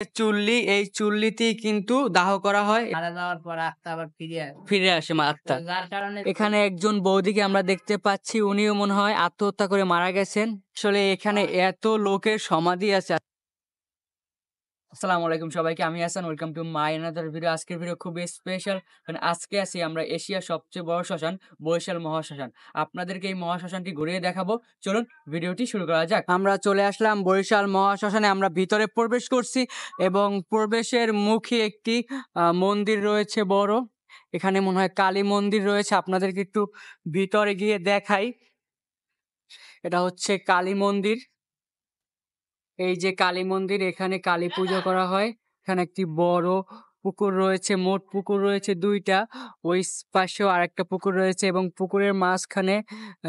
চুল্লি, এই চুল্লিতেই কিন্তু দাহ করা হয়। মারা যাওয়ার পর আত্মা আবার ফিরে আসে আত্মা। যার কারণে এখানে একজন বৌদিকে আমরা দেখতে পাচ্ছি, উনিও মনে হয় আত্মহত্যা করে মারা গেছেন। আসলে এখানে এত লোকের সমাধি আছে। আসসালামু আলাইকুম সবাইকে, আমি Hasan. Welcome to my another video. আজকের ভিডিও খুবই স্পেশাল, কারণ আজকে আছি আমরা এশিয়ার সবচেয়ে বড় শ্মশান বরিশাল মহাশ্মশান। আপনাদেরকে এই মহাশ্মশানটি ঘুরিয়ে দেখাবো। চলুন ভিডিওটি শুরু করা যাক। আমরা চলে আসলাম বরিশাল মহাশ্মশানে। আমরা ভিতরে প্রবেশ করছি এবং প্রবেশের মুখে একটি মন্দির রয়েছে বড়। এখানে মনে হয় কালী মন্দির রয়েছে। আপনাদেরকে একটু ভিতরে গিয়ে দেখাই। এটা হচ্ছে কালী মন্দির। এই যে কালী মন্দির, এখানে কালী পুজো করা হয়। এখানে একটি বড় পুকুর রয়েছে, মোট পুকুর রয়েছে দুইটা। ওই পাশেও আরেকটা পুকুর রয়েছে এবং পুকুরের মাঝখানে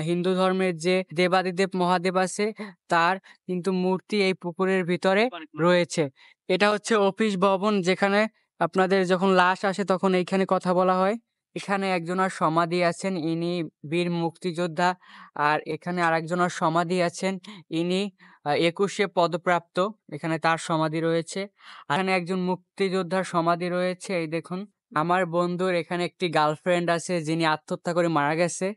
হিন্দু ধর্মের যে দেবাদিদেব মহাদেব আছে তার কিন্তু মূর্তি এই পুকুরের ভিতরে রয়েছে। এটা হচ্ছে অফিস ভবন, যেখানে আপনাদের যখন লাশ আসে তখন এইখানে কথা বলা হয়। এখানে একজনের সমাধি আছেন, ইনি বীর মুক্তিযোদ্ধা। আর এখানে আরেকজনের সমাধি আছেন, ইনি ২১-এ পদপ্রাপ্ত। এখানে তার সমাধি রয়েছে। এখানে একজন মুক্তিযোদ্ধার সমাধি রয়েছে। এই দেখুন, আমার বন্ধুর এখানে একটি গার্লফ্রেন্ড আছে যিনি আত্মহত্যা করে মারা গেছে।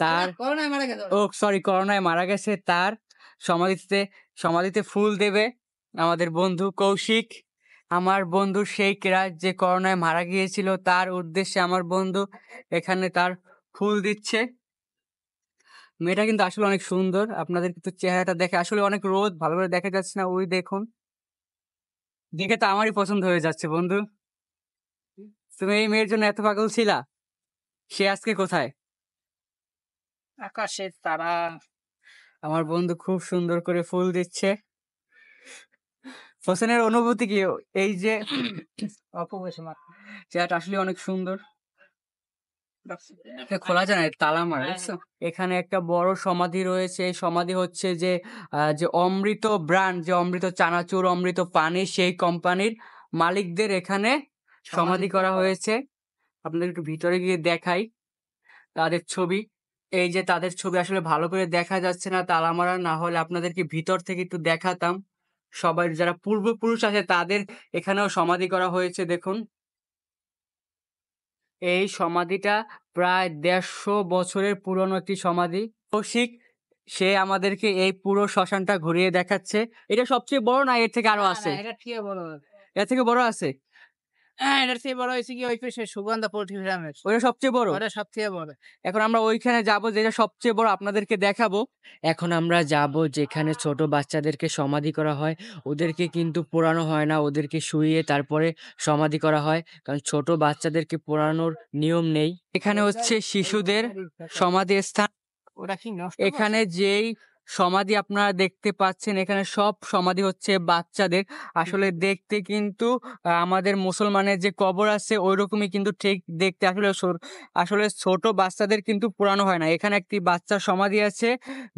তার করোনায় মারা গেছে। তার সমাধিতে ফুল দেবে আমাদের বন্ধু কৌশিক। আমার বন্ধু সেই কেরাত যে করোনায় মারা গিয়েছিল, তার উদ্দেশ্যে আমার বন্ধু এখানে তার ফুল দিচ্ছে। মেয়েটা কিন্তু আসলে অনেক সুন্দর। আপনাদের কিন্তু চেহারাটা দেখে আসলে অনেক রোদ, ভালো করে দেখা যাচ্ছে না। ওই দেখুন, দেখে তো আমারই পছন্দ হয়ে যাচ্ছে। বন্ধু, তুমি এই মেয়ের জন্য এত পাগল ছিলা? সে আজকে কোথায়? আকাশের তারা। আমার বন্ধু খুব সুন্দর করে ফুল দিচ্ছে। হোসেনের অনুভূতি কি? এই যে অপবেশ চেহারাটা আসলে অনেক সুন্দর। এটা খোলা যায় না, তালা মারা, বুঝছো? এখানে একটা বড় সমাধি রয়েছে। এই সমাধি হচ্ছে যে যে অমৃত ব্র্যান্ড, যে অমৃত চানাচুর, অমৃত পানি, সেই কোম্পানির মালিকদের এখানে সমাধি করা হয়েছে। আপনাদের একটু ভিতরে গিয়ে দেখাই তাদের ছবি। এই যে তাদের ছবি আসলে ভালো করে দেখা যাচ্ছে না, তালা মারা, না হলে আপনাদেরকে ভিতর থেকে একটু দেখাতাম। সবাই যারা পূর্বপুরুষ আছে তাদের এখানেও সমাধি করা হয়েছে। দেখুন, এই সমাধিটা প্রায় ১৫০ বছরের পুরনো একটি সমাধি। কৌশিক সে আমাদেরকে এই পুরো শ্মশানটা ঘুরিয়ে দেখাচ্ছে। এটা সবচেয়ে বড়, না এর থেকে আরো আছে? এটা থেকে বড়। এর থেকে বড় আছে? হ্যাঁ, এটার থেকে বড় হয়েছে কি ওই পাশে সুগন্ধা পোল্ট্রি ফার্মের। ওটা সবচেয়ে বড়? ওটা সবথেকে বড়। এখন আমরা ওইখানে যাবো, যেটা সবচেয়ে বড়, আপনাদেরকে দেখাবো। এখন আমরা যাব যেখানে ছোট বাচ্চাদেরকে সমাধি করা হয়। ওদেরকে কিন্তু পোড়ানো হয় না, ওদেরকে শুইয়ে তারপরে সমাধি করা হয়, কারণ ছোট বাচ্চাদেরকে পোড়ানোর নিয়ম নেই। এখানে হচ্ছে শিশুদের সমাধি স্থান। ওটা কি নষ্ট? এখানে যেই সমাধি আপনারা দেখতে পাচ্ছেন, এখানে সব সমাধি হচ্ছে বাচ্চাদের। আসলে দেখতে কিন্তু আমাদের মুসলমানের যে কবর আছে ওই রকমই কিন্তু ঠিক দেখতে। আসলে ছোট বাচ্চাদের কিন্তু পোড়ানো হয় না। এখানে একটি বাচ্চার সমাধি আছে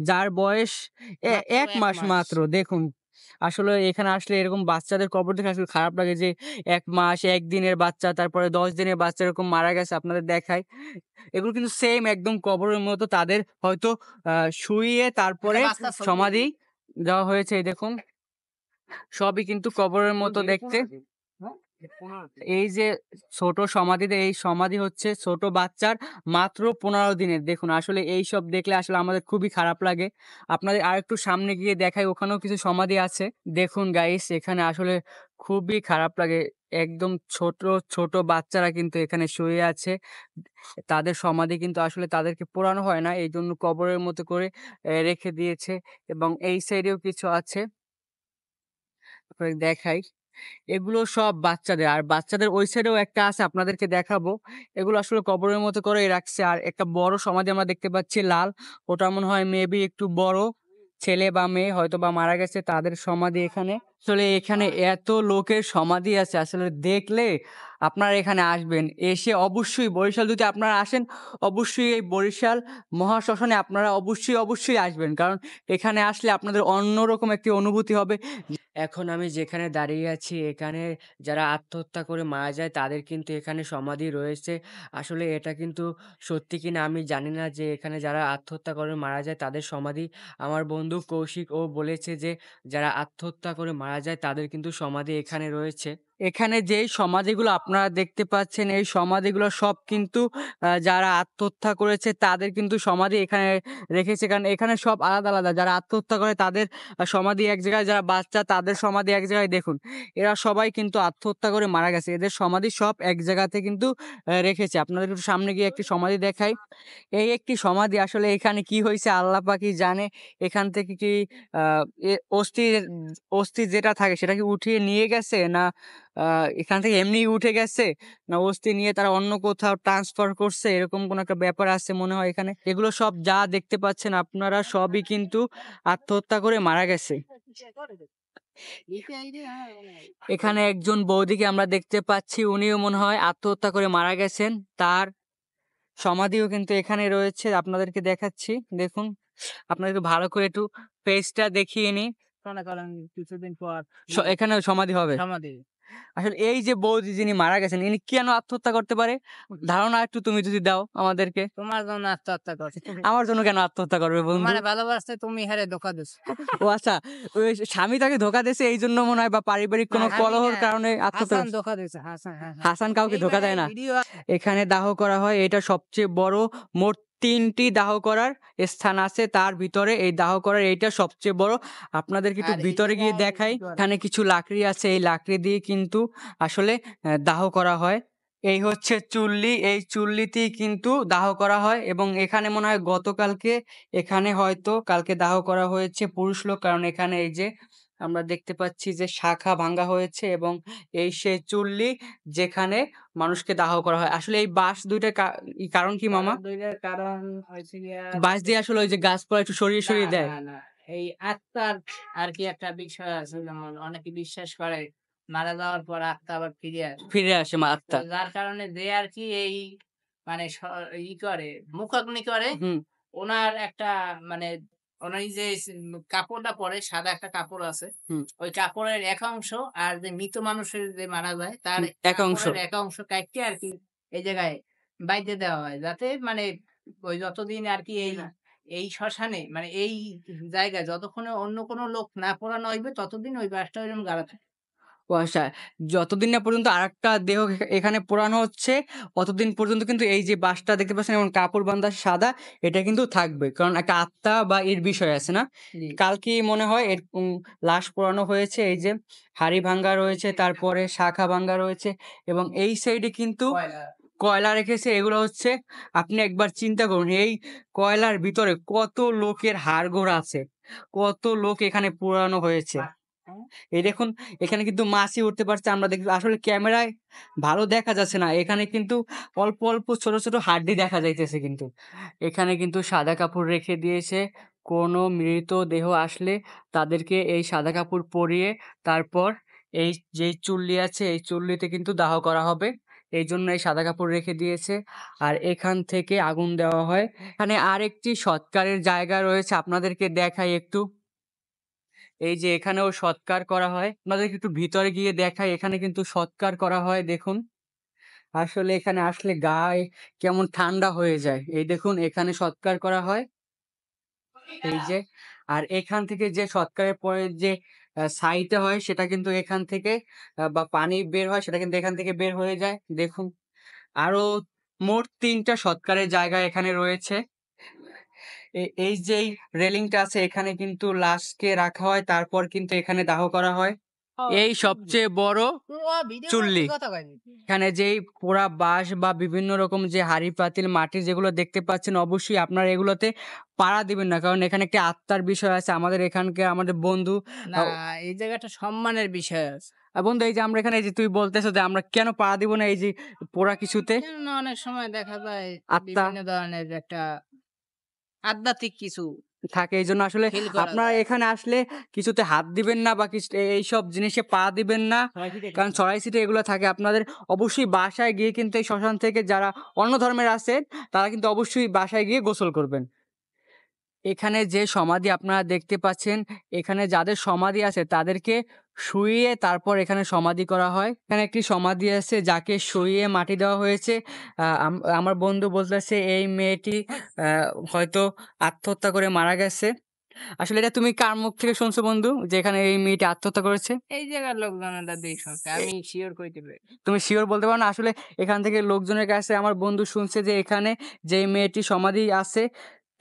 যার বয়স মাত্র ১ এক মাস মাস। মাত্র। দেখুন, আসলে এখানে আসলে এরকম বাচ্চাদের কবর দেখে আসলে খারাপ লাগে যে ১ মাস, ১ দিনের বাচ্চা, তারপরে ১০ দিনের বাচ্চা এরকম মারা গেছে। আপনাদের দেখাই, এগুলো কিন্তু সেম একদম কবরের মতো। তাদের হয়তো শুইয়ে তারপরে সমাধি দেওয়া হয়েছে। এই দেখুন, সবই কিন্তু কবরের মতো দেখতে। এই যে ছোট সমাধিতে, এই সমাধি হচ্ছে ছোট বাচ্চার মাত্র ১৫ দিনের। দেখুন, আসলে এই সব দেখলে আসলে আমাদের খুবই খারাপ লাগে। আপনাদের আরেকটু সামনে গিয়ে দেখাই, ওখানেও কিছু সমাধি আছে। দেখুন গাইস, এখানে আসলে খুবই খারাপ লাগে। একদম ছোট ছোট বাচ্চারা কিন্তু এখানে শুয়ে আছে। তাদের সমাধি কিন্তু আসলে তাদেরকে পোড়ানো হয় না, এই জন্য কবরের মতো করে রেখে দিয়েছে। এবং এই সাইডেও কিছু আছে, আপনাদের দেখাই। এগুলো সব বাচ্চাদের। আর বাচ্চাদের ওই সাইডেও একটা আছে, আপনাদেরকে দেখাবো। এগুলো আসলে কবরের মতো করে রাখছে। আর একটা বড় সমাধি আমরা দেখতে পাচ্ছি লাল, ওটা মনে হয় মেবি একটু বড়, ছেলে বা মেয়ে হয়তো বা মারা গেছে, তাদের সমাধি এখানে। আসলে এখানে এত লোকের সমাধি আছে, আসলে দেখলে আপনারা এখানে আসবেন। এসে অবশ্যই বরিশাল যদি আপনারা আসেন, অবশ্যই এই বরিশাল মহাশ্মশানে আপনারা অবশ্যই আসবেন, কারণ এখানে আসলে আপনাদের অন্যরকম একটি অনুভূতি হবে। এখন আমি যেখানে দাঁড়িয়ে আছি এখানে যারা আত্মহত্যা করে মারা যায় তাদের কিন্তু এখানে সমাধি রয়েছে। আসলে এটা কিন্তু সত্যি কিনা আমি জানি না যে এখানে যারা আত্মহত্যা করে মারা যায় তাদের সমাধি। আমার বন্ধু কৌশিক ও বলেছে যে যারা আত্মহত্যা করে মারা যায় তাদের কিন্তু সমাধি এখানে রয়েছে। এখানে যেই সমাধিগুলো আপনারা দেখতে পাচ্ছেন এই সমাধিগুলো সব কিন্তু যারা আত্মহত্যা করেছে তাদের কিন্তু সমাধি এখানে রেখেছে। কারণ এখানে সব আলাদা, আলাদা। যারা আত্মহত্যা করে তাদের সমাধি এক জায়গায়, যারা বাচ্চা তাদের সমাধি এক জায়গায়। দেখুন, এরা সবাই কিন্তু আত্মহত্যা করে মারা গেছে। এদের সমাধি সব এক জায়গাতে কিন্তু রেখেছে। আপনাদের একটু সামনে গিয়ে একটি সমাধি দেখাই। এই একটি সমাধি আসলে এখানে কি হইছে আল্লাহ পাকই জানে। এখান থেকে কি আ অস্থি যেটা থাকে সেটা কি উঠিয়ে নিয়ে গেছে? না আ এখান থেকে এমনিই উঠে গেছে? না অস্থি নিয়ে তারা অন্য কোথাও ট্রান্সফার করছে? এরকম কোনো একটা ব্যাপার আছে মনে হয় এখানে। এগুলো সব যা দেখতে পাচ্ছেন আপনারা সবই কিন্তু আত্মহত্যা করে মারা গেছে। এখানে একজন বৌদিকে আমরা দেখতে পাচ্ছি। উনিও মনে হয় আত্মহত্যা করে মারা গেছেন। তার সমাধিও কিন্তু এখানে রয়েছে। আপনাদেরকে দেখাচ্ছি। দেখুন, আপনাদেরকে ভালো করে একটু ফেসটা দেখিয়ে নিই। মনে করেন কিছুদিন পর এখানেও সমাধি হবে। সমাধি। আসলে এই যে বৌদি যিনি মারা গেছেন ইনি কেন আত্মহত্যা করতে পারে? ধারণা একটু তুমি যদি দাও আমাদেরকে। তোমার জন্য আত্মহত্যা করছে। আমার জন্য কেন আত্মহত্যা করবে বন্ধু? তোমারে ভালোবাসতে তুমি হারে ধোঁকা দিছো। ও আচ্ছা, ওই স্বামী তাকে ধোঁকা দিয়েছে এইজন্য মনে হয়, বা পারিবারিক কোনো আমি কলহর না, কারণে আত্মহত্যা হাসান করছে। ধোঁকা দিছে। হাসান, হ্যাঁ, হ্যাঁ। হাসান কাউকে ধোঁকা এইবারে দেয় না। ভিডিও এখানে দাহ করা হয়। এটা সবচেয়ে বড়। মোট ৩ টি দাহ করার স্থান আছে। তার ভিতরে এই দাহ করার এইটা সবচেয়ে বড়। আপনাদেরকে একটু আর এই ভিতরে গিয়ে জায়গায় দেখাই। কি করে? এখানে কিছু লাকড়ি আছে। এই লাকড়ি দিয়ে কিন্তু আসলে দাহ করা হয়। এই হচ্ছে চুল্লি। এই চুল্লিতেই কিন্তু দাহ করা হয় এবং এখানে মনে হয় গতকালকে এখানে হয়তো কালকে দাহ করা হয়েছে পুরুষ লোক। কারণ এখানে এই যে আমরা দেখতে পাচ্ছি যে শাখা ভাঙ্গা হয়েছে এবং এই সেই চুল্লি যেখানে মানুষকে দাহ করা হয়। আসলে এই বাঁশ ২ টার কারণ কি মামা? কারণ ২ টার কারণ হইছে গিয়া বাঁশ দিয়ে আসলে ওই যে গাছপালা একটু সরিয়ে, না, সরিয়ে দেয়। না, না। এই আত্মার আরকি একটা বিষয় আছে, যেমন অনেকে বিশ্বাস করে মারা যাওয়ার পর আত্মা আবার ফিরে আসে। ফিরে আসে তো আত্মা। যার কারণে যে আরকি এই মানে করে, মুখাগ্নি করে, হুম, উনার একটা মানে উনি যে কাপড়টা পরে, সাদা একটা কাপড় আছে। হুম, ওই কাপড়ের এক অংশ আর যে মৃত মানুষের যে মারা যায় তার এক অংশ। কাপড়ের এক অংশ কাইট্টা আরকি এই জায়গায় বাইন্ধে দেওয়া হয়। যাতে মানে ওই যতদিন আরকি এই শ্মশানে মানে এই জায়গায় যতক্ষণে অন্য কোনো লোক না পোড়ানো হইবে ততদিন ওই বাঁশটা ওইরকম গাড়া থাকে। কুয়াশা। যতদিন না পর্যন্ত আরেকটা দেহ এখানে পোড়ানো হচ্ছে, অতদিন পর্যন্ত কিন্তু এই যে বাঁশটা দেখতে পাচ্ছেন এবং কাপড় বান্ধা সাদা, এটা কিন্তু থাকবে। কারণ একটা আত্মা বা এর বিষয় আছে না? জি। কালকেই মনে হয় এর লাশ পোড়ানো হয়েছে। এই যে হাড়ি ভাঙ্গা রয়েছে, তারপরে শাখা ভাঙ্গা রয়েছে এবং এই সাইডে কিন্তু কয়লা। কয়লা রেখেছে। এগুলো হচ্ছে, আপনি একবার চিন্তা করুন এই কয়লার ভিতরে কত লোকের হাড়-গোড় আছে। কত লোক এখানে পোড়ানো হয়েছে। হ্যাঁ? এই দেখুন, এখানে কিন্তু মাছি উঠতে পারছে। আমরা আসলে ক্যামেরায় ভালো দেখা যাচ্ছে না। এখানে কিন্তু অল্প, অল্প ছোট, ছোট হাড্ডি দেখা যাইতেছে কিন্তু। এখানে কিন্তু সাদা কাপড় রেখে দিয়েছে। কোনো মৃতদেহ আসলে তাদেরকে এই সাদা কাপড় পরিয়ে তারপর এই যেই চুল্লি আছে এই চুল্লিতে কিন্তু দাহ করা হবে। এইজন্য এই সাদা কাপড় রেখে দিয়েছে। আর এখান থেকে আগুন দেওয়া হয়। এখানে আরেকটি সৎকারের জায়গা রয়েছে, আপনাদেরকে দেখাই একটু। এই যে এখানেও সৎকার করা হয়। আপনাদেরকে একটু ভিতরে গিয়ে দেখাই। এখানে কিন্তু সৎকার করা হয় দেখুন। আসলে এখানে আসলে গায়ে কেমন ঠান্ডা হয়ে যায়। এই দেখুন এখানে সৎকার করা হয়। এই যে, আর এখান থেকে যে সৎকারের পরে যে ছাইটা হয় সেটা কিন্তু এখান থেকে বা পানি বের হয় সেটা কিন্তু এখান থেকে বের হয়ে যায়। দেখুন, আরো মোট ৩ টা সৎকারের জায়গা এখানে রয়েছে। এই যেই রেলিংটা আছে এখানে কিন্তু লাশকে রাখা হয়। তারপর কিন্তু এখানে দাহ করা হয়। এই সবচেয়ে বড় ভিডিও চুল্লি। কথা কয়নি। এখানে যেই পোড়া বাঁশ বা বিভিন্ন রকম যে হাঁড়ি-পাতিল, মাটির যেগুলো দেখতে পাচ্ছেন অবশ্যই আপনারা এগুলোতে পাড়া দিবেন না। কারণ এখানে একটি আত্মার বিষয় আছে। আমাদের এখানকার আমাদের বন্ধু না, আ এই জায়গাটা সম্মানের বিষয় আছে। বন্ধু এই যে আমরা এখানে এই যে তুই বলতেছ যে আমরা কেন পাড়া দিব না এই যে পোড়া কিছুতে? কেননা অনেক সময় দেখা যায় আত্মা বিভিন্ন ধরনের একটা আধ্যাত্মিক কিছু থাকে। এইজন্য আসলে ফিল করা আপনারা যায়। এখানে আসলে কিছুতে হাত দিবেন না বা এইসব জিনিসে পা দিবেন না। কারণ ছড়াই-ছিটে এগুলো থাকে। আপনাদের অবশ্যই বাসায় গিয়ে কিন্তু এই শ্মশান থেকে যারা অন্য ধর্মের আছে তারা কিন্তু অবশ্যই বাসায় গিয়ে গোসল করবেন। এখানে যে সমাধি আপনারা দেখতে পাচ্ছেন, এখানে যাদের সমাধি আছে তাদেরকে শুইয়ে তারপর এখানে সমাধি করা হয়। এখানে একটি সমাধি আছে যাকে শুইয়ে মাটি দেওয়া হয়েছে। আমার বন্ধু বলতেছে এই মেয়েটি হয়তো আত্মহত্যা করে মারা গেছে। আসলে এটা তুমি কার মুখ থেকে শুনছো বন্ধু যে এখানে এই মেয়েটি আত্মহত্যা করেছে? এই জায়গার লোকজন এটা দিয়ে শুনছে। আমি সিওর কইতে পারি। তুমি শিওর বলতে পারো না? আসলে এখান থেকে লোকজনের কাছে আমার বন্ধু শুনছে যে এখানে যে মেয়েটি সমাধি আছে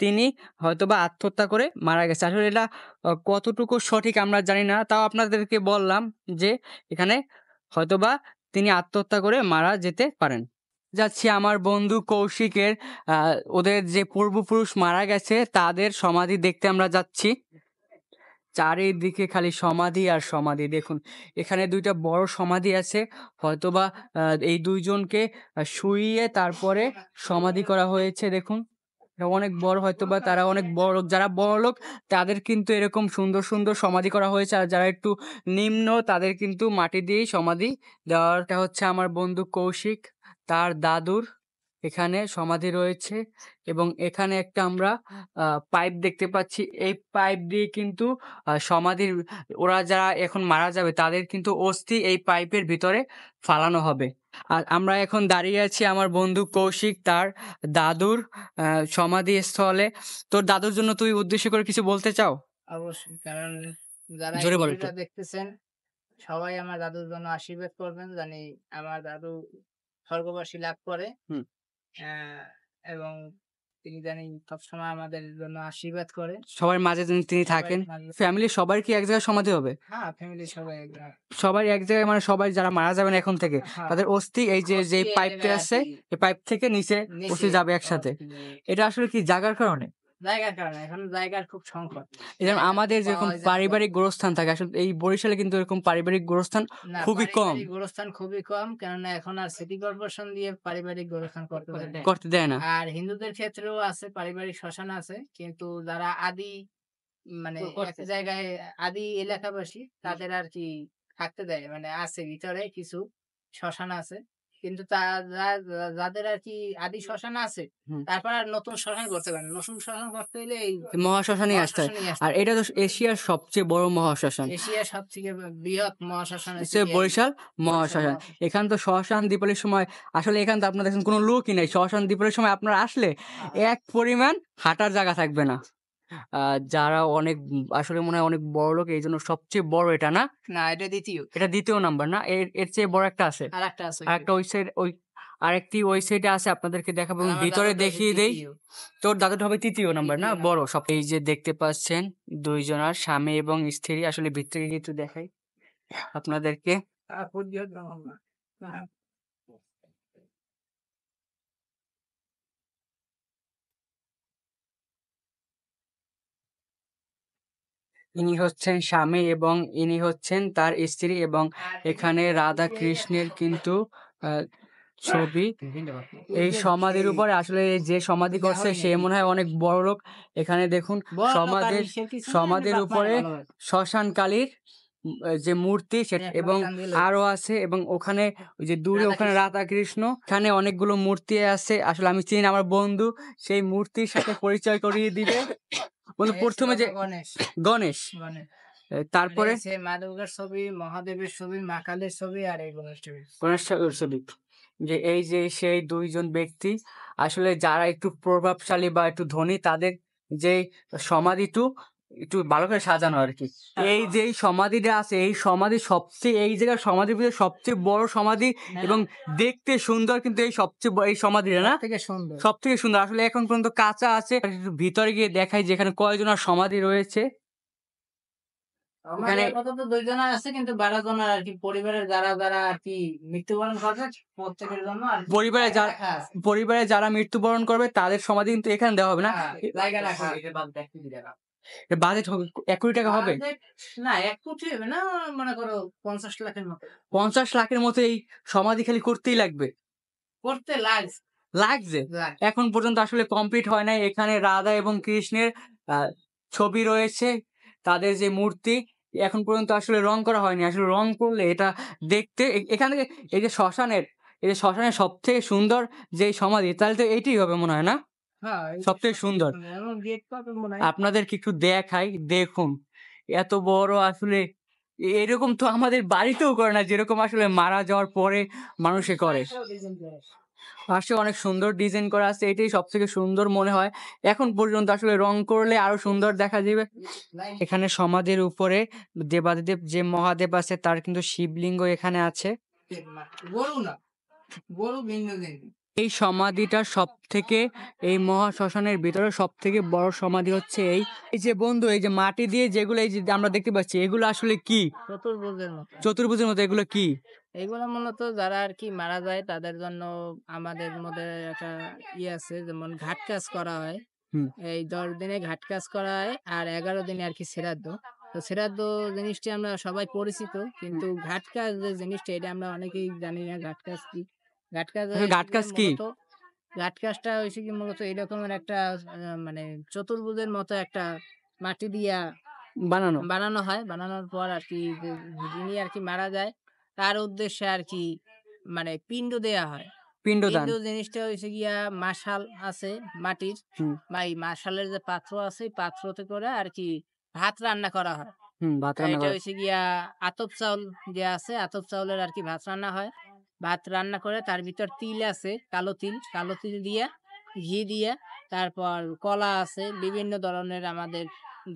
তিনি হয়তোবা আত্মহত্যা করে মারা গেছে। আসলে এটা কতটুকু সঠিক আমরা জানি না। তাও আপনাদেরকে বললাম যে এখানে হয়তোবা তিনি আত্মহত্যা করে মারা যেতে পারেন। যাচ্ছি আমার বন্ধু কৌশিকের ওদের যে পূর্বপুরুষ মারা গেছে তাদের সমাধি দেখতে আমরা যাচ্ছি। চারিদিকে খালি সমাধি আর সমাধি। দেখুন এখানে ২ টা বড় সমাধি আছে। হয়তোবা এই ২ জনকে শুইয়ে তারপরে সমাধি করা হয়েছে দেখুন। এটা অনেক বড়, হয়তোবা তারা অনেক বড়লোক। যারা বড়লোক তাদের কিন্তু এরকম সুন্দর, সুন্দর সমাধি করা হয়েছে। আর যারা একটু নিম্ন তাদের কিন্তু মাটি দিয়েই সমাধি দেওয়াটা হচ্ছে আমার বন্ধু কৌশিক, তার দাদুর এখানে সমাধি রয়েছে এবং এখানে একটা আমরা পাইপ দেখতে পাচ্ছি। এই পাইপ দিয়ে কিন্তু সমাধির ওরা যারা এখন মারা যাবে তাদের কিন্তু অস্থি এই পাইপের ভিতরে ফালানো হবে। আর আমরা এখন দাঁড়িয়ে আছি আমার বন্ধু কৌশিক তার দাদুর সমাধিস্থলে। তোর দাদুর জন্য তুই উদ্দেশ্য করে কিছু বলতে চাও? অবশ্যই। কারণ যারা এই জোরে বল একটু। ভিডিওটা দেখতেছেন সবাই আমার দাদুর জন্য আশীর্বাদ করবেন জানি আমার দাদু স্বর্গবাসী লাভ করে। হুম। আ এবং তিনি জানি সবসময় আমাদের জন্য আশীর্বাদ করে। সবার মাঝে যেন তিনি সবাই থাকেন। মাঝে ফ্যামিলির সবার কি এক জায়গায় সমাধি হবে? হ্যাঁ, ফ্যামিলির সবাই একদম সবাই এক জায়গায়, মানে সবাই যারা মারা যাবেন এখন থেকে হ্যাঁ, তাদের অস্থি এই যে অস্থি এই পাইপটা জায়গায় আছে আরকি এই পাইপ থেকে নিচে অস্থি নিচে যাবে একসাথে। অস্থি এটা আসলে কি জাগার কারণে? জায়গার কারণে এখন জায়গার খুব সংকট। যেমন জায়গা আমাদের খুব যেরকম পাওয়া যায় না। পারিবারিক গোরস্থান থাকে, আসলে এই বরিশালে কিন্তু এরকম পারিবারিক গোরস্থান না, খুবই কম। পারিবারিক গোরস্থান খুবই কম। কেননা এখন আর সিটি কর্পোরেশন দিয়ে পারিবারিক গোরস্থান করতে দেয় না। করতে দেয় না। আর হিন্দুদের ক্ষেত্রেও আছে পারিবারিক শ্মশান আছে। কিন্তু যারা আদি মানে এক জায়গায় আদি এলাকাবাসী তাদের আরকি থাকতে দেয়। মানে আছে ভিতরে কিছু শ্মশান আছে। কিন্তু যাদের আরকি আদি শ্মশান আছে হুম। তারপর আর নতুন শ্মশান করতে পারে না। নতুন শ্মশান করতে হইলে এই মহাশ্মশানেই আসতে হয়। মহাশ্মশানেই আসতে আর হবে। এটা তো এশিয়ার সবচেয়ে বড় মহাশ্মশান। এশিয়ার সবথেকে বৃহৎ মহাশ্মশান হচ্ছে হচ্ছে গিয়ে বরিশাল বরিশাল মহাশ্মশান। মহাশ্মশান। এখানে তো শ্মশান দীপাবলির সময় আসলে এখানে তো আপনার দেখেন কোনো লোকই নাই। শ্মশান দীপাবলির সময় আপনারা আসলে এক পরিমাণ হাঁটার জায়গা থাকবে না। আ যারা অনেক আসলে মনে হয় অনেক বড়লোক এইজন্য সবচেয়ে বড় এটা না? না, এটা দ্বিতীয়। এটা ২য় নাম্বার না? এর চেয়ে বড় একটা আছে। আরেকটা আছে ওইখানে। আরেকটা ওই সাইড ওই আরেকটি ওই সাইডে আছে, আপনাদেরকে দেখাবো আর এবং আমার ভিতরে দাদুটা হচ্ছে দেখিয়ে দেই। ৩য়। তোর দাদুটা হবে ৩য় নাম্বার না? ৩য় বড় নাম্বার। সব। এই যে দেখতে পাচ্ছেন ২ জনার স্বামী এবং স্ত্রী। আসলে ভিতর থেকে একটু দেখাই আপনাদেরকে। পূজ্য ব্রাহ্মণ। হ্যাঁ। ইনি হচ্ছেন স্বামী এবং ইনি হচ্ছেন তার স্ত্রী এবং এখানে রাধা কৃষ্ণের কিন্তু আ ছবি। এই সমাধির উপরে আসলে যে সমাধি করছে সে মনে হয় অনেক বড়লোক। এখানে দেখুন বড়লোক আর সমাধির ইসের কিছু না, সমাধির বাপ মারে উপরে ভালোবাসে। শ্মশান কালীর যে মূর্তি এবং টান দিয়ে লইছে। আরো আছে এবং ওখানে ওই যে দূরে ওখানে রাধাকৃষ্ণ। রাধাকৃষ্ণ। এখানে অনেকগুলো মূর্তি আছে। আসলে আমি চিনি না, আমার বন্ধু সেই মূর্তির সাথে পরিচয় করিয়ে দিবে। বন্ধু এই হচ্ছে ১ম এ যে গণেশ। গণেশ, গণেশ। আর তারপরে এই হচ্ছে মা দুর্গার ছবি, মহাদেবের ছবি, মা কালীর ছবি আর এই গণেশ ছবি। গণেশ ঠাকুর ছবি। যে এই যে সেই ২ জন ব্যক্তি আসলে যারা একটু প্রভাবশালী বা একটু ধনী তাদের যেই সমাধিটু একটু ভালো করে সাজানো আরকি। এই যে এই সমাধিটা আছে এই সমাধি সবচেয়ে এই জায়গার সমাধির ভিতরে সবচেয়ে বড় সমাধি এবং দেখতে সুন্দর কিন্তু এই সবচেয়ে এই সমাধিটা না? থেকে সুন্দর। সবথেকে সুন্দর। আসলে এখন পর্যন্ত কাঁচা আছে। একটু ভিতরে গিয়ে দেখাই যে এখানে কয়জনার সমাধি রয়েছে। আমার এখানে আপাতত ২ জনের আছে কিন্তু ১২ জনের আরকি পরিবারের যারা আরকি মৃত্যুবরণ করবে প্রত্যেকের জন্য আরকি পরিবারে জায়গা যারা রাখা আছে। পরিবারে যারা মৃত্যুবরণ করবে তাদের সমাধি কিন্তু এখানে দেওয়া হবে না? হ্যাঁ, জায়গা রাখা আছে। বাজেট হবে ৳১,০০,০০,০০০ হবে? বাজেট না ১ কোটি হবে না, মনে করো ৫০ লাখের মতো। ৫০,০০,০০০ মতো এই সমাধি খালি করতেই লাগবে। করতে লাগছে। লাগছে। লাগ এখন পর্যন্ত আসলে কমপ্লিট হয় নাই। এখানে রাধা এবং কৃষ্ণের আ ছবি রয়েছে। তাদের যে মূর্তি এখন পর্যন্ত আসলে রং করা হয়নি। আসলে রং করলে এটা দেখতে এখান থেকে এই যে শ্মশানের সবথেকে সুন্দর যেই সমাধি তাহলে তো এইটিই হবে মনে হয় না? হ্যাঁ, এটা সবথেকে সুন্দর। এবং গেট পাবেন মনে হয়। আপনাদেরকে একটু দেখাই, দেখুন। এত বড় আসলে এরকম তো আমাদের বাড়িতেও করে না, যেরকম আসলে মারা যাওয়ার পরে মানুষে করে। পাশে অনেক সুন্দর ডিজাইন করা আছে। এটাই সবথেকে সুন্দর মনে হয়। এখন পর্যন্ত আসলে রং করলে আরো সুন্দর দেখা যাবে। এখানে সমাধির উপরে দেবাদিদেব যে মহাদেব আছে তার কিন্তু শিবলিঙ্গ এখানে আছে। গরু না, গরু ভিন্ন জিনিস। এই সমাধিটা সবথেকে এই মহাশ্মশানের ভিতরে সবথেকে বড় সমাধি হচ্ছে এই। এই যে বন্ধু, এই যে মাটি দিয়ে যেগুলো এই যে আমরা দেখতে পাচ্ছি, এগুলো আসলে কি? চতুর্ভুজের মতো। চতুর্ভুজের মতো এগুলো কি? এগুলো মূলত যারা আরকি মারা যায় তাদের জন্য আমাদের মধ্যে একটা আছে, যেমন ঘাট কাজ করা হয়। হুম, এই ১০ দিনে ঘাট কাজ করা হয় আর ১১ দিনে আরকি শ্রাদ্ধ। তো শ্রাদ্ধ জিনিসটি আমরা সবাই পরিচিত। হুম। কিন্তু ঘাট কাজ যে জিনিসটা এটা আমরা অনেকেই জানি না ঘাট কাজ কি? ঘাট কাজ আসলে হইছে ঘাট গিয়ে কাজ কি? মূলত ঘাট কাজটা হইছে কি মূলত এরকমের একটা মানে চতুর্ভুজের মতো একটা মাটি দিয়া বানানো? বানানো হয়। বানানোর পর আরকি যিনি আরকি মারা যায় তার উদ্দেশ্যে আরকি মানে পিণ্ড দেয়া হয়। পিণ্ড পিণ্ডদান। জিনিসটা হইছে গিয়া মাশাল আছে মাটির, হুম, বা এই মাশালের যে পাত্র আছে এই পাত্রতে করে আরকি ভাত রান্না করা হয়। হুম, ভাত রান্না এটা করা। হইছে গিয়া আতপ চাউল যে আছে আতপ চাউলের আরকি ভাত রান্না হয়। ভাত রান্না করে তার ভিতর তিল আছে, কালো তিল দিয়া, ঘি দিয়া, তারপর কলা আছে, বিভিন্ন ধরনের আমাদের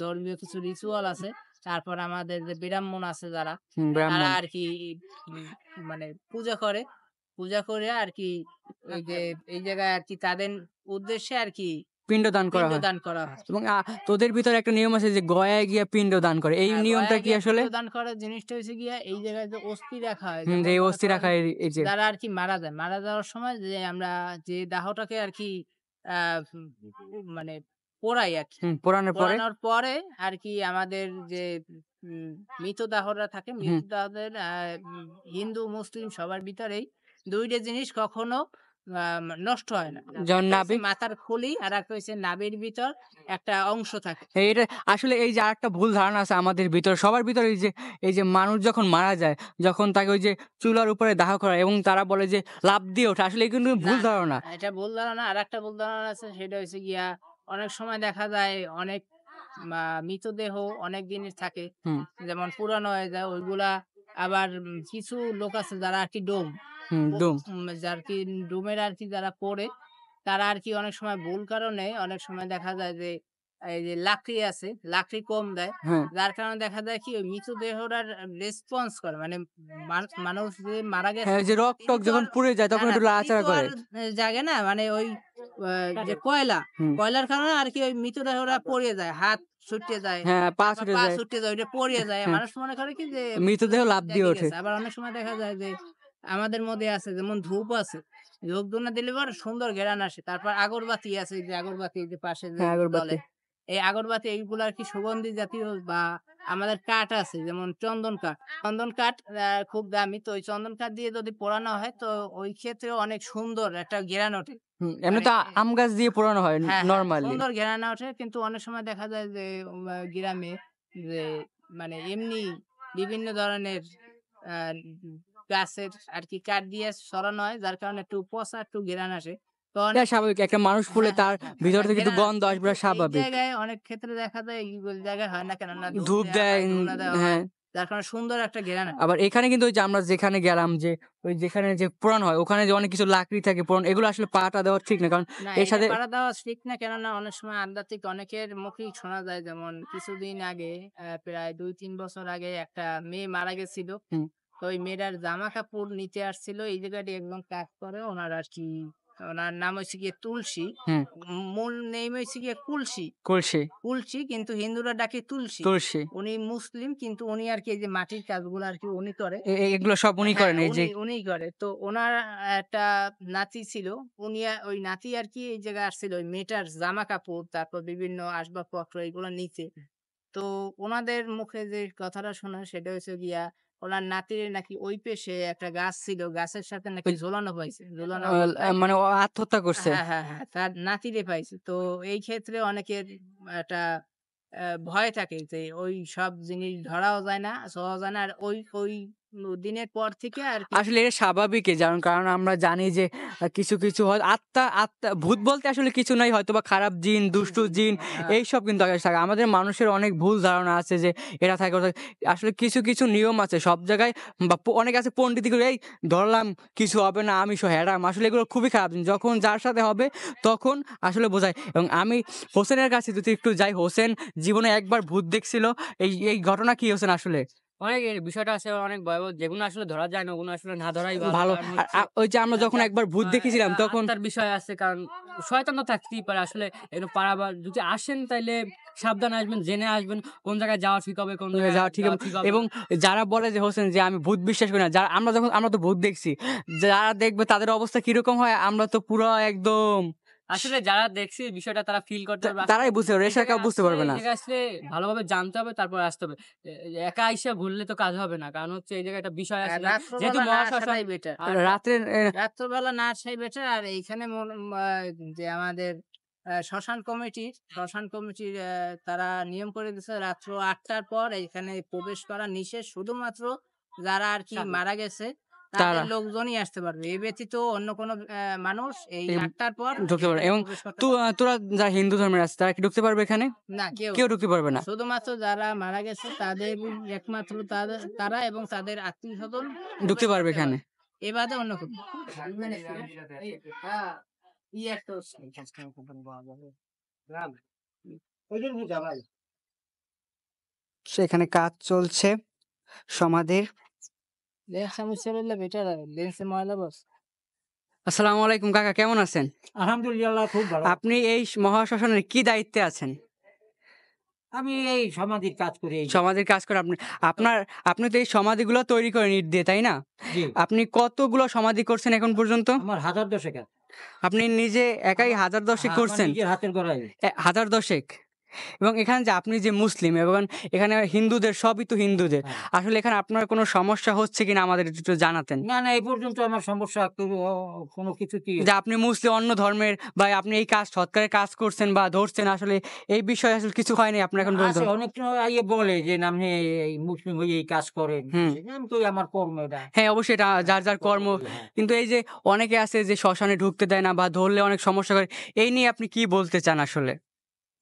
ধর্মীয় কিছু রিচুয়াল আছে। তারপর আমাদের যে ব্রাহ্মণ আছে যারা, হুম, তারা ব্রাহ্মণ। আরকি উম মানে পূজা করে। পূজা করে আরকি ওই যে এই জায়গায় আরকি তাদের উদ্দেশ্যে আরকি পিণ্ডদান করা হয়। পিণ্ডদান করা হয়। এবং তোদের ভিতরে একটা নিয়ম আছে যে গয়ায় গিয়ে পিণ্ডদান করে। এই হ্যাঁ, নিয়মটা গয়ায় কি গিয়া আসলে? পিণ্ডদান করার জিনিসটা হইছে গিয়া এই জায়গায় যে অস্থি রাখা হয়, হুম, যে যেমন এই মনে অস্থি করেন রাখা এই যে যারা আরকি মারা যায়। মারা যাওয়ার সময় যে আমরা যে দাহটাকে আরকি আ মানে পোড়াই আরকি। হুম, পোড়ানোর পরে? পোড়ানোর পরে আরকি আমাদের যে উম মৃতদাহরা থাকে, হুম, মৃতদাহদের হিন্দু, মুসলিম সবার ভিতরেই ২ টা জিনিস কখনো নষ্ট হয় না। যেমন একটা হইছে নাভি? মাথার খুলি, আরেকটা হইছে নাভির ভিতর একটা অংশ থাকে। এটা আসলে এই যে আরেকটা ভুল ধারণা আছে আমাদের ভিতরে, সবার ভিতরে এই যে মানুষ যখন মারা যায়, যখন তাকে ওই যে চুলার উপরে দাহ করা এবং তারা বলে যে লাফ দিয়ে ওঠে। আসলে এগুলো কিন্তু না, ভুল না, ধারণা। না। এটা ভুল ধারণা। আরেকটা ভুল ধারণা আছে, সেটা হইছে গিয়া অনেক সময় দেখা যায় অনেক মৃতদেহ অনেক দিনের থাকে। হুম, যেমন পুরানো হয়ে যায় ওইগুলা, আবার কিছু লোক আছে যারা আরকি ডোম হুম, ও দুম। আরকি ডোমের আরকি যারা পড়ে, তারা আরকি অনেক সময় ভুল কারণে অনেক সময় দেখা যায় যে এই যে লাকড়ি আছে, লাকড়ি কম দেয়। হ্যাঁ, যার কারণে দেখা যায় কি ওই মৃতদেহটার রেসপন্স করে। মানে মানুষ যে মারা হ্যাঁ, গেছে ওই যে তিনি রক-টক তো যখন আর পুড়ে যায় না, তখন না, একটু তিনি লাড়াচাড়া তো করে। আর জাগে না। মানে ওই যে কয়লা, হুম, কয়লার কারণে আরকি ওই মৃতদেহটা পড়ে যায়। হাত ছুটে যায়, হ্যাঁ, পা তারপর ছুটে পা যায়। ছুটে যায়, ওইটা পড়ে যায়। হ্যাঁ, মানুষ মনে করে কি যে মৃতদেহ মৃতদেহ লাফ দিয়ে জাগে ওঠে। গেছে। আবার অনেক সময় দেখা যায় যে আমাদের মধ্যে আছে যেমন ধূপ আছে। ধূপ-ধুনা দিলে পরে সুন্দর ঘ্রাণ আসে। তারপর আগরবাতি আছে, এই যে আগরবাতি এই যে পাশে যে হ্যাঁ, জ্বলে। আগরবাতি। এই আগরবাতি এইগুলা আরকি সুগন্ধি জাতীয়, বা আমাদের কাঠ আছে যেমন চন্দন কাঠ। চন্দন কাঠ খুব দামি। তো ওই চন্দন কাঠ দিয়ে যদি পোড়ানো হয় তো ওই ক্ষেত্রেও অনেক সুন্দর একটা ঘ্রাণ ওঠে। হুম, এমনি মানে তো আম গাছ দিয়ে পোড়ানো হয় হ্যাঁ, হ্যাঁ, নরমালি। সুন্দর ঘ্রাণ ওঠে। কিন্তু অনেক সময় দেখা যায় যে গ্রামে যে মানে এমনি বিভিন্ন ধরনের আ গাছের আরকি কাঠ দিয়ে সরানো হয়। যার কারণে একটু পচা একটু ঘ্রাণ আসে। তো এটা অনেক স্বাভাবিক। একটা মানুষ পুড়লে হ্যাঁ, হ্যাঁ, তার হ্যাঁ, ভিতর একটা থেকে একটু ঘ্রাণ আসে। গন্ধ আসবে, কিন্তু এটা এই স্বাভাবিক। জায়গায় অনেক ক্ষেত্রে দেখা যায় এইগুলো জায়গায় হয় না, কেননা ধূপ ধূপ দেয়া দেয় হয়, ধুনা দেওয়া হয়। হ্যাঁ। যার কারণে সুন্দর একটা ঘ্রাণ আসে। আবার এখানে কিন্তু ওই যে আমরা যেখানে গেলাম যে ওই যেখানে যে পোড়ানো হয় ওখানে যে অনেক কিছু লাকড়ি থাকে পোড়ানো, এগুলো আসলে পা-টা দেওয়া ঠিক না। কারণ না, এর এটা সাথে পাড়া দেওয়া ঠিক না। কেননা অনেক সময় আধ্যাত্মিক অনেকের মুখেই শোনা যায়, যেমন কিছুদিন আগে প্রায় ২-৩ বছর আগে একটা মেয়ে মারা গেছিল। হুম, তো ওই মেয়েটার জামা-কাপড় নিতে আসছিল। এই জায়গাটি একদম কাজ করে ওনার আরকি, ওনার নাম হইছে গিয়ে তুলসী। হুম, মূল নেম হইছে গিয়ে কুলসী। কলসি, কুলসী কিন্তু হিন্দুরা ডাকে তুলসী। তুলসী। উনি মুসলিম, কিন্তু উনি আরকি এই যে মাটির কাজগুলো আরকি উনি করে। এগুলো সব উনি হ্যাঁ, করেন এই যে উনিই করে। তো উনার একটা নাতি ছিল। উনি ওই নাতি আরকি এই জায়গায় আসছিল ওই মেয়েটার জামা-কাপড়, তারপর বিভিন্ন আসবাবপত্র এগুলো নিতে। তো উনাদের মুখে যে কথাটা শোনা সেটা হইছে গিয়া উনার নাতির নাকি ওই পাশে একটা গাছ ছিল। গাছের সাথে নাকি ওই ঝোলানো পাইছে। ঝোলানো আ অবস্থায় মানে ও আত্মহত্যা করছে। হ্যাঁ, হ্যাঁ, হ্যাঁ, তার নাতিরে পাইছে। তো এই ক্ষেত্রে অনেকের একটা ভয় থাকে যে ওই সব জিনিস ধরাও যায় না, ছোঁয়াও যায় না। আর ওই দিনের পর থেকে আর কি আসলে এটা স্বাভাবিকই কারণ আমরা জানি যে কিছু, কিছু আত্মা ভূত বলতে আসলে কিছু নাই, হয়তোবা খারাপ জিন, দুষ্টু জিন এইসব কিন্তু আগে থাকে। আমাদের মানুষের অনেক ভুল ধারণা আছে যে এরা থাকে, ওরা থাকে। আসলে কিছু, কিছু নিয়ম আছে সব জায়গায়, বা অনেকে আছে পণ্ডিতি করে, "এই ধরলাম কিছু হবে না, আমি হেরাম।" আসলে এগুলো খুবই খারাপ জিনিস। যখন যার সাথে হবে তখন আসলে বোঝায়। এবং আমি হোসেনের কাছে যদি একটু যাই, হোসেন জীবনে একবার ভূত দেখছিল। এই ঘটনা কি হোসেন আসলে? অনেক এই বিষয়টা আছে অনেক ভয়াবহ। যেগুলো আসলে ধরা যায় না, ওগুলো আসলে না ধরাই ভালো। ভালো। কারণ আর হচ্ছে ওই যে আমরা যখন একবার ভূত দেখেছিলাম একটা তখন আত্মার বিষয় আছে। কারণ শয়তান তো থাকতেই পারে। আসলে এগুলো পারাবার যদি আসেন তাইলে সাবধানে আসবেন, জেনে আসবেন কোন জায়গায় যাওয়া ঠিক হবে, কোন জায়গায় যাওয়া ঠিক যাওয়া এবং ঠিক হবে এবং না। যারা বলে যে হোসেন যে আমি ভূত বিশ্বাস করি না, যারা আমরা তো ভূত দেখছি। যারা দেখবে তাদের অবস্থা কিরকম হয়, আমরা তো পুরো একদম আসলে যারা দেখছে বিষয়টা তারা ফিল করতে পারবে। আসলে তারাই বুঝতে পারবে, এই এছাড়া কেউ জায়গায় বুঝতে আসলে পারবে না। এই জায়গায় আসলে ভালোভাবে জানতে হবে, তারপরে আসতে হবে। একা আইসা ঘুরলে তো কাজ হবে না। কারণ হচ্ছে এই জায়গায় একটা বিষয় আছে যে যেহেতু রাত্রবেলা না মহাশ্মশান আসাটাই বেটার। আর রাত্রে রাত্রবেলা না আসাই বেটার। আর এইখানে যে আমাদের শ্মশান কমিটির তারা নিয়ম করে দিছে রাত্র ৮টার পর এইখানে প্রবেশ করা নিষেধ। শুধুমাত্র যারা আর কি মারা গেছে তাদের তারা লোকজনই আসতে পারবে। এ ব্যতীত অন্য কোনো মানুষ এই এই ৮টার পর ঢুকতে পারবে এখানে এবং প্রবেশ করতে পারবে না। তোরা যারা হিন্দু ধর্মের আছে তারা কি ঢুকতে পারবে এখানে? না কেউ কেউ না। ঢুকতে পারবে না। শুধুমাত্র যারা মারা গেছে তাদের একমাত্র তারা এবং তাদের আত্মীয়স্বজন ঢুকতে প্রবেশ পারবে করতে এখানে। পারবে। এ বাদে অন্য কেউ না। হ্যাঁ, একটা সেখানে কাজ চলছে সমাধির। লেন্স চালাইলে বেটার হয়। লেন্সে ময়লা বস। আসসালামু আলাইকুম কাকা, কেমন আছেন? আলহামদুলিল্লাহ খুব ভালো। আপনি এই মহাশ্মশানের কি দায়িত্বে আছেন? আমি এই সমাধির কাজ করি এই যে। সমাধির কাজ করে আপনার আপনি তো এই সমাধিগুলো তৈরি করেন ইট দিয়ে, তাই না? জি, আপনি কতগুলো সমাধি করছেন এখন পর্যন্ত? আমার ১০০০ আছে। আপনি নিজে একাই আমার ১০০০ হ্যাঁ, আমার করছেন? নিজের হাতের গড়াই। ১০০০ এবং এখানে যে আপনি যে মুসলিম এবং এখানে হিন্দুদের, সবই তো হিন্দুদের। হ্যাঁ। আসলে এখানে আপনার কোনো সমস্যা হচ্ছে কিনা আমাদের একটু জানাতেন। না, না এই পর্যন্ত আমার সমস্যা কোনো কিছুতেই যে আপনি মুসলিম অন্য ধর্মের বা আপনি এই কাজ সৎকারের কাজ করছেন বা ধরছেন, আসলে এই বিষয়ে আসলে কিছু হয়নি আপনার এখন পর্যন্ত? আছে। অনেক ইয়ে বলে যে আপনি এই মুসলিম হয়ে এই কাজ করেন। হুম। আমি তো আমার কর্ম এটা। হ্যাঁ, অবশ্যই এটা যার কর্ম। হ্যাঁ। কিন্তু এই যে অনেকে আছে যে শ্মশানে ঢুকতে দেয় না বা ধরলে অনেক সমস্যা করে। এই নিয়ে আপনি কি বলতে চান আসলে?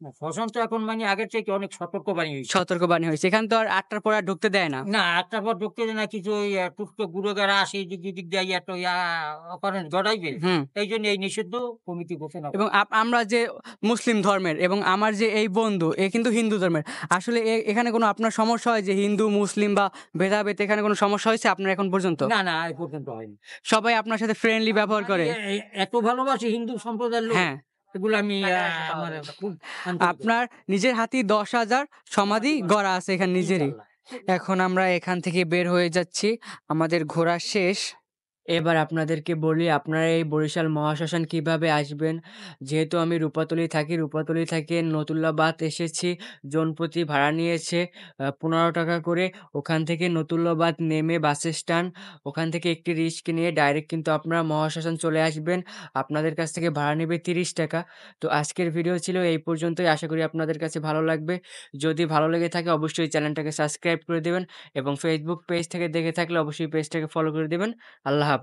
না, শ্মশান তো এখন মানে আগের থেকে অনেক সতর্কবাণী হয়েছে। সতর্কবাণী হয়েছে। এখানে তো আর ৮টার পরে আর ঢুকতে দেয় না। না, একটার পর ঢুকতে দেয় না। কিছু ওই টুকটাক গুড়োগাড়া আসে এদিক ওদিক দিয়ে একটু অকারণে জড়াইবে। হুম। এই জন্য এই নিষিদ্ধ কমিটি ঘোষণা করে। এবং আমরা যে মুসলিম ধর্মের এবং আমার যে এই বন্ধু এ কিন্তু হিন্দু ধর্মের। আসলে এখানে কোনো আপনার সমস্যা হয় যে হিন্দু, মুসলিম বা ভেদাভেদ, এখানে কোনো সমস্যা হয়েছে আপনার এখন পর্যন্ত? না, না এই পর্যন্ত হয়নি। সবাই আপনার সাথে ফ্রেন্ডলি ব্যবহার করে? আমি এত ভালোবাসি হিন্দু সম্প্রদায়ের লোক। হ্যাঁ। এগুলো আমি আমার খুব আন্তরিক। আপনার নিজের হাতেই ১০,০০০ সমাধি গড়া আছে এখানে নিজেরই। ইনশাআল্লাহ। এখন আমরা এখান থেকে বের হয়ে যাচ্ছি। আমাদের ঘোরা শেষ। এবার আপনাদেরকে বলি আপনারা এই বরিশাল মহাশ্মশান কিভাবে আসবেন। যেহেতু আমি রূপাতলী থেকে নতুল্লাবাদ এসেছি। জনপ্রতি ভাড়া নিয়েছে ১৫ টাকা করে। ওখান থেকে নতুল্লাবাদ নেমে বাস স্ট্যান্ড, ওখান থেকে একটি রিস্ক নিয়ে ডাইরেক্ট কিন্তু আপনারা মহাশ্মশান চলে আসবেন। আপনাদের কাছ থেকে ভাড়া নেবে ৩০ টাকা। তো আজকের ভিডিও ছিল এই পর্যন্তই। আশা করি আপনাদের কাছে ভালো লাগবে। যদি ভালো লেগে থাকে অবশ্যই চ্যানেলটাকে সাবস্ক্রাইব করে দিবেন এবং ফেসবুক পেজ থেকে দেখে থাকলে অবশ্যই পেজটাকে ফলো করে দিবেন। আল্লাহ হাফেজ।